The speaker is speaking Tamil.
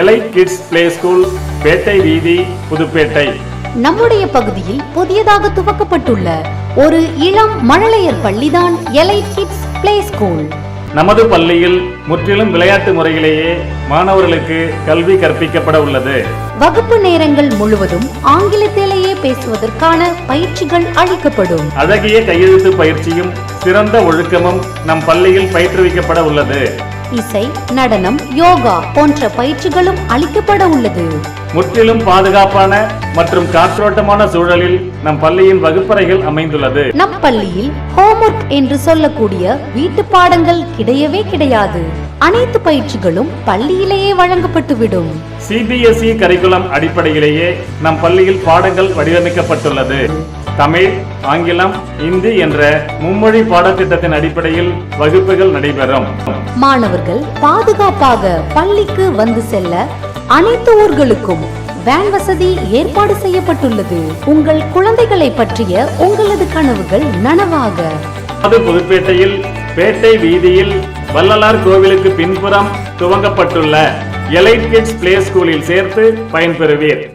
எலைட் கிட்ஸ் பிளே ஸ்கூல், பேட்டை வீதி, புதுப்பேட்டை. நம்முடைய பகுதியில் புதியதாக துவக்கப்பட்டுள்ள ஒரு இளம் மழலையர் பள்ளிதான் எலைட் கிட்ஸ் பிளே ஸ்கூல். நமது பள்ளியில் முற்றிலும் விளையாட்டு முறையிலேயே மாணவர்களுக்கு கல்வி கற்பிக்கப்பட உள்ளது. வகுப்பு நேரங்கள் முழுவதும் ஆங்கிலத்திலேயே பேசுவதற்கான பயிற்சிகள் அளிக்கப்படும். அழகிய கையெழுத்து பயிற்சியும் சிறந்த ஒழுக்கமும் நம் பள்ளியில் பயிற்றுவிக்கப்பட உள்ளது. இசை, நடனம், யோகா போன்ற பயிற்சிகளும் அளிக்கப்பட உள்ளது. முற்றிலும் பாதுகாப்பான மற்றும் காற்றோட்டமான சூழலில் நம் பள்ளியின் வகுப்பறைகள் அமைந்துள்ளது. நம் பள்ளியில் ஹோம்வொர்க் என்று சொல்லக்கூடிய வீட்டு பாடங்கள் கிடையவே கிடையாது. அனைத்து பயிற்சிகளும் பள்ளியிலேயே வழங்கப்பட்டுவிடும். CBSE கரிக்குலம் அடிப்படையிலேயே நம் பள்ளியில் பாடங்கள் வடிவமைக்கப்பட்டுள்ளது. தமிழ், ஆங்கிலம், இந்தி என்ற மும்மொழி பாடத்திட்டத்தின் அடிப்படையில் வகுப்புகள் நடைபெறும். மாணவர்கள் பாதுகாப்பாக பள்ளிக்கு வந்து செல்ல அனைத்து ஊர்களுக்கும் வேன் வசதி ஏற்பாடு செய்யப்பட்டுள்ளது. உங்கள் குழந்தைகளை பற்றிய உங்களது கனவுகள் நனவாக புதுப்பேட்டையில் பேட்டை வீதியில் வள்ளலார் கோவிலுக்கு பின்புறம் துவங்கப்பட்டுள்ள எலைட் கிட்ஸ் பிளே ஸ்கூலில் சேர்த்து பயன்பெறுவீர்.